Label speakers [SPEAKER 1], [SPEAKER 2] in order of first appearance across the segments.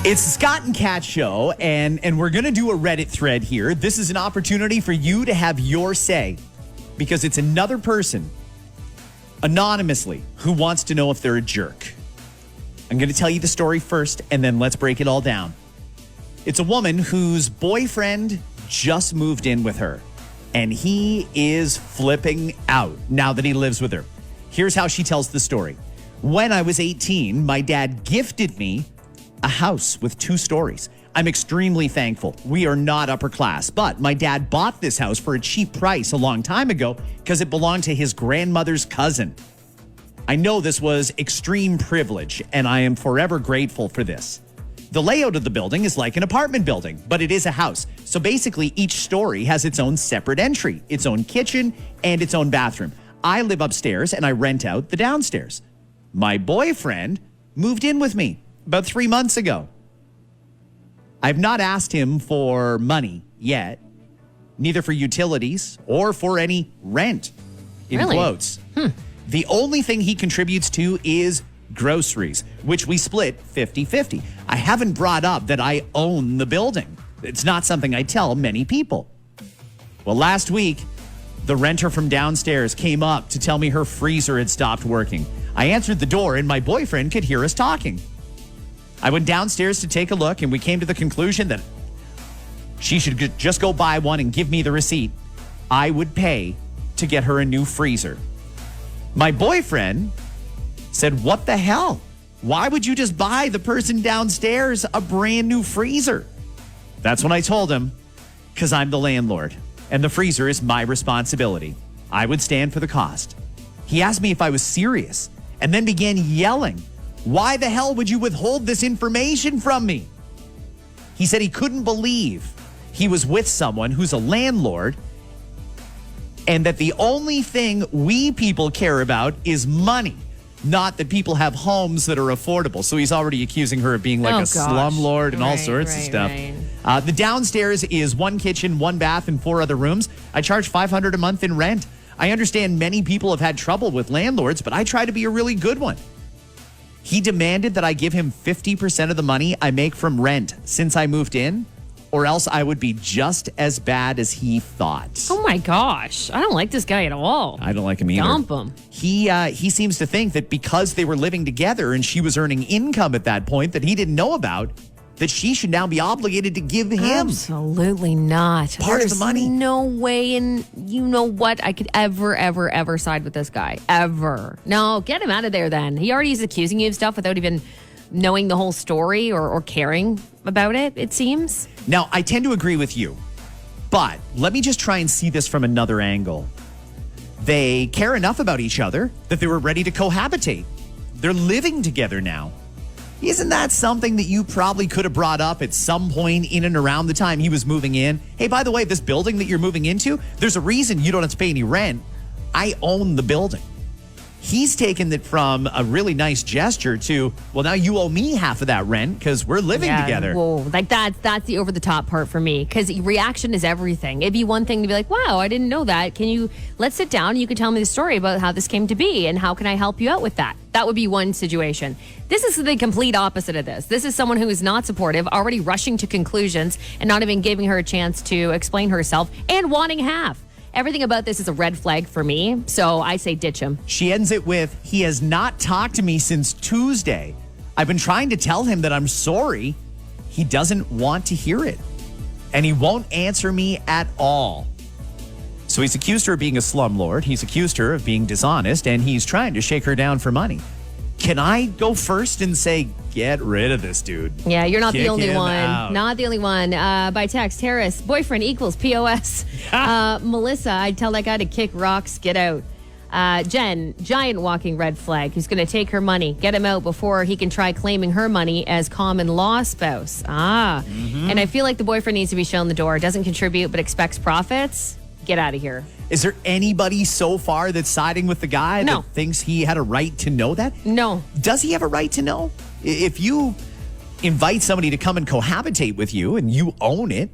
[SPEAKER 1] It's the Scott and Kat show, and we're going to do a Reddit thread here. This is an opportunity for you to have your say because it's another person anonymously who wants to know if they're a jerk. I'm going to tell you the story first, and then let's break it all down. It's a woman whose boyfriend just moved in with her, and he is flipping out now that he lives with her. Here's how she tells the story. When I was 18, my dad gifted me a house with 2 stories. I'm extremely thankful. We are not upper class, but my dad bought this house for a cheap price a long time ago because it belonged to his grandmother's cousin. I know this was extreme privilege, and I am forever grateful for this. The layout of the building is like an apartment building, but it is a house. So basically, each story has its own separate entry, its own kitchen, and its own bathroom. I live upstairs, and I rent out the downstairs. My boyfriend moved in with me about 3 months ago. I've not asked him for money yet, neither for utilities or for any rent, in quotes. The only thing he contributes to is groceries, which we split 50-50. I haven't brought up that I own the building. It's not something I tell many people. Well, last week, the renter from downstairs came up to tell me her freezer had stopped working. I answered the door and my boyfriend could hear us talking. I went downstairs to take a look, and we came to the conclusion that she should just go buy one and give me the receipt. I would pay to get her a new freezer. My boyfriend said, "What the hell? Why would you just buy the person downstairs a brand new freezer?" That's when I told him, because I'm the landlord, and the freezer is my responsibility. I would stand for the cost. He asked me if I was serious, and then began yelling, "Why the hell would you withhold this information from me?" He said he couldn't believe he was with someone who's a landlord and that the only thing we people care about is money, not that people have homes that are affordable. So he's already accusing her of being like slumlord and all sorts of stuff. The downstairs is 1 kitchen, 1 bath, and 4 other rooms. I charge $500 a month in rent. I understand many people have had trouble with landlords, but I try to be a really good one. He demanded that I give him 50% of the money I make from rent since I moved in, or else I would be just as bad as he thought.
[SPEAKER 2] Oh my gosh. I don't like this guy at all.
[SPEAKER 1] I don't like him either.
[SPEAKER 2] Dump him.
[SPEAKER 1] He seems to think that because they were living together and she was earning income at that point that he didn't know about, that she should now be obligated to give him
[SPEAKER 2] Absolutely not.
[SPEAKER 1] part of the money.
[SPEAKER 2] No way in you know what I could ever side with this guy. Ever. No, get him out of there then. He already is accusing you of stuff without even knowing the whole story or caring about it, it seems.
[SPEAKER 1] Now, I tend to agree with you, but let me just try and see this from another angle. They care enough about each other that they were ready to cohabitate. They're living together now. Isn't that something that you probably could have brought up at some point in and around the time he was moving in? Hey, by the way, this building that you're moving into, there's a reason you don't have to pay any rent. I own the building. He's taken it from a really nice gesture to, well, now you owe me half of that rent because we're living together.
[SPEAKER 2] Whoa, like that's the over the top part for me, because reaction is everything. It'd be one thing to be like, wow, I didn't know that. Let's sit down and you can tell me the story about how this came to be and how can I help you out with that? That would be one situation. This is the complete opposite of this. This is someone who is not supportive, already rushing to conclusions and not even giving her a chance to explain herself and wanting half. Everything about this is a red flag for me, so I say ditch him.
[SPEAKER 1] She ends it with, "He has not talked to me since Tuesday. I've been trying to tell him that I'm sorry. He doesn't want to hear it. And he won't answer me at all." So he's accused her of being a slumlord. He's accused her of being dishonest, and he's trying to shake her down for money. Can I go first and say, get rid of this dude?
[SPEAKER 2] Yeah, you're not
[SPEAKER 1] Kick
[SPEAKER 2] the only
[SPEAKER 1] him
[SPEAKER 2] one.
[SPEAKER 1] out.
[SPEAKER 2] Not the only one. By text, Harris, boyfriend equals POS. Melissa, I'd tell that guy to kick rocks, get out. Jen, giant walking red flag, who's going to take her money, get him out before he can try claiming her money as common law spouse. And I feel like the boyfriend needs to be shown the door, doesn't contribute but expects profits. Get out of here.
[SPEAKER 1] Is there anybody so far that's siding with the guy
[SPEAKER 2] No.
[SPEAKER 1] that thinks he had a right to know that?
[SPEAKER 2] No.
[SPEAKER 1] Does he have a right to know? If you invite somebody to come and cohabitate with you and you own it,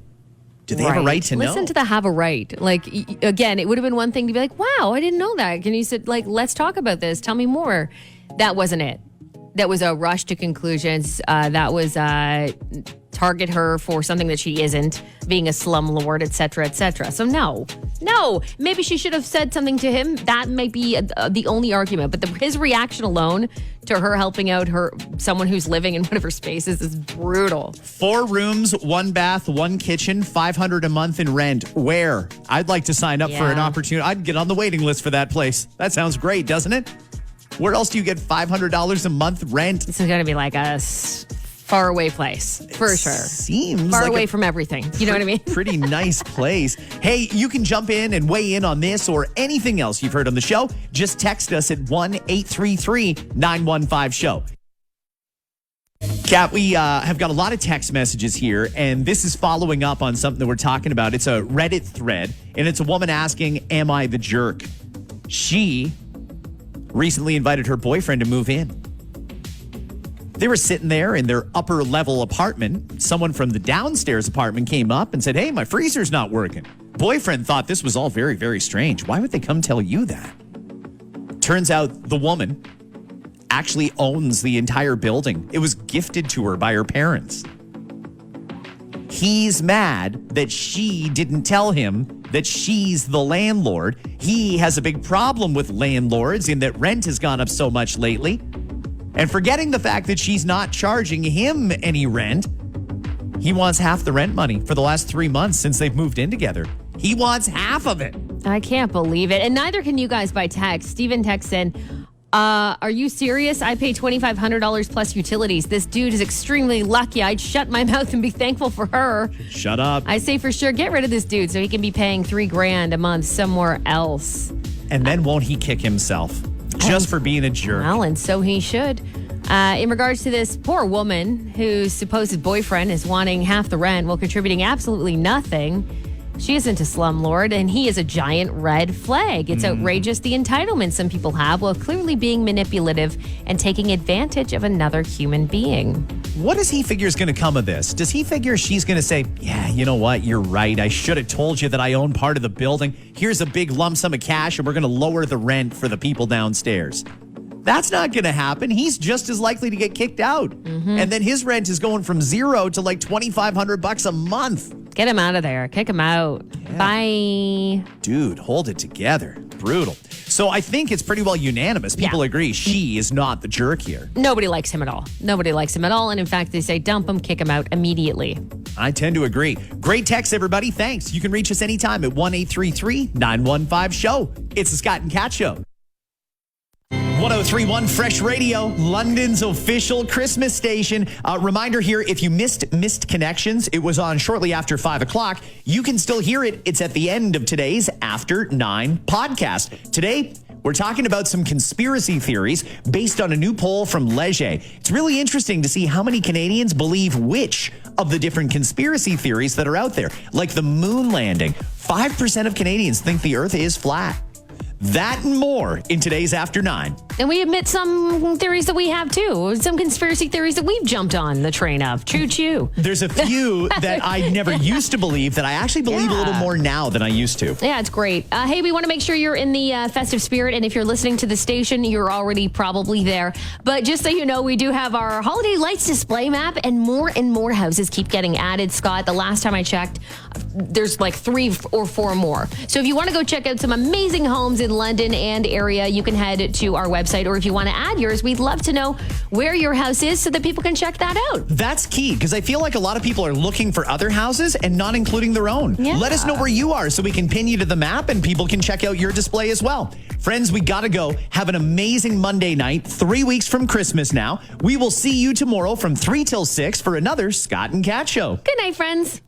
[SPEAKER 1] do they have a right to know?
[SPEAKER 2] Listen to the have a right. Like, again, it would have been one thing to be like, wow, I didn't know that. Can you sit, like, let's talk about this. Tell me more. That wasn't it. that was a rush to conclusions. That was target her for something that she isn't, being a slumlord, et cetera, et cetera. So no. Maybe she should have said something to him. That might be the only argument. But his reaction alone to her helping out someone who's living in one of her spaces is brutal.
[SPEAKER 1] 4 rooms, 1 bath, 1 kitchen, $500 a month in rent. Where? I'd like to sign up for an opportunity. I'd get on the waiting list for that place. That sounds great, doesn't it? Where else do you get $500 a month rent?
[SPEAKER 2] This is going to be like a far away place, for sure.
[SPEAKER 1] Seems
[SPEAKER 2] far
[SPEAKER 1] like
[SPEAKER 2] away from everything. You know what I mean?
[SPEAKER 1] Pretty nice place. Hey, you can jump in and weigh in on this or anything else you've heard on the show. Just text us at 1-833-915-SHOW. Kat, we have got a lot of text messages here, and this is following up on something that we're talking about. It's a Reddit thread, and it's a woman asking, am I the jerk? She recently invited her boyfriend to move in. They were sitting there in their upper level apartment. Someone from the downstairs apartment came up and said, hey, my freezer's not working. Boyfriend thought this was all very, very strange. Why would they come tell you that? Turns out the woman actually owns the entire building. It was gifted to her by her parents. He's mad that she didn't tell him that she's the landlord. He has a big problem with landlords in that rent has gone up so much lately. And forgetting the fact that she's not charging him any rent, he wants half the rent money for the last 3 months since they've moved in together. He wants half of it.
[SPEAKER 2] I can't believe it. And neither can you guys by text. Steven texts in, are you serious? I pay $2,500 plus utilities. This dude is extremely lucky. I'd shut my mouth and be thankful for her.
[SPEAKER 1] Shut up.
[SPEAKER 2] I say for sure, get rid of this dude so he can be paying $3,000 a month somewhere else.
[SPEAKER 1] And then won't he kick himself? Just for being a jerk.
[SPEAKER 2] Well, and so he should. In regards to this poor woman whose supposed boyfriend is wanting half the rent while contributing absolutely nothing, she isn't a slumlord, and he is a giant red flag. It's outrageous the entitlement some people have while clearly being manipulative and taking advantage of another human being.
[SPEAKER 1] What does he figure is going to come of this? Does he figure she's going to say, yeah, you know what? You're right. I should have told you that I own part of the building. Here's a big lump sum of cash, and we're going to lower the rent for the people downstairs. That's not going to happen. He's just as likely to get kicked out. And then his rent is going from $0 to like $2,500 a month.
[SPEAKER 2] Get him out of there. Kick him out. Yeah. Bye.
[SPEAKER 1] Dude, hold it together. Brutal. So I think it's pretty well unanimous. People agree she is not the jerk here.
[SPEAKER 2] Nobody likes him at all. Nobody likes him at all. And in fact, they say dump him, kick him out immediately.
[SPEAKER 1] I tend to agree. Great text, everybody. Thanks. You can reach us anytime at 1-833-915-SHOW. It's the Scott and Kat Show. 103.1 Fresh Radio, London's official Christmas station. Reminder here, if you missed Connections, it was on shortly after 5 o'clock. You can still hear it. It's at the end of today's After 9 podcast. Today, we're talking about some conspiracy theories based on a new poll from Leger. It's really interesting to see how many Canadians believe which of the different conspiracy theories that are out there, like the moon landing. 5% of Canadians think the Earth is flat. That and more in today's After 9.
[SPEAKER 2] And we admit some theories that we have too. Some conspiracy theories that we've jumped on the train of. Choo choo.
[SPEAKER 1] There's a few that I never used to believe that I actually believe a little more now than I used to.
[SPEAKER 2] Yeah, it's great. Hey, we want to make sure you're in the festive spirit. And if you're listening to the station, you're already probably there. But just so you know, we do have our holiday lights display map, and more houses keep getting added. Scott, the last time I checked, there's like 3 or 4 more. So if you want to go check out some amazing homes in London and area, you can head to our website. Or if you want to add yours, we'd love to know where your house is so that people can check that out.
[SPEAKER 1] That's key, because I feel like a lot of people are looking for other houses and not including their own.
[SPEAKER 2] Yeah.
[SPEAKER 1] Let us know where you are so we can pin you to the map and people can check out your display as well. Friends, we got to go. Have an amazing Monday night, 3 weeks from Christmas now. We will see you tomorrow from 3 till 6 for another Scott and Kat Show.
[SPEAKER 2] Good night, friends.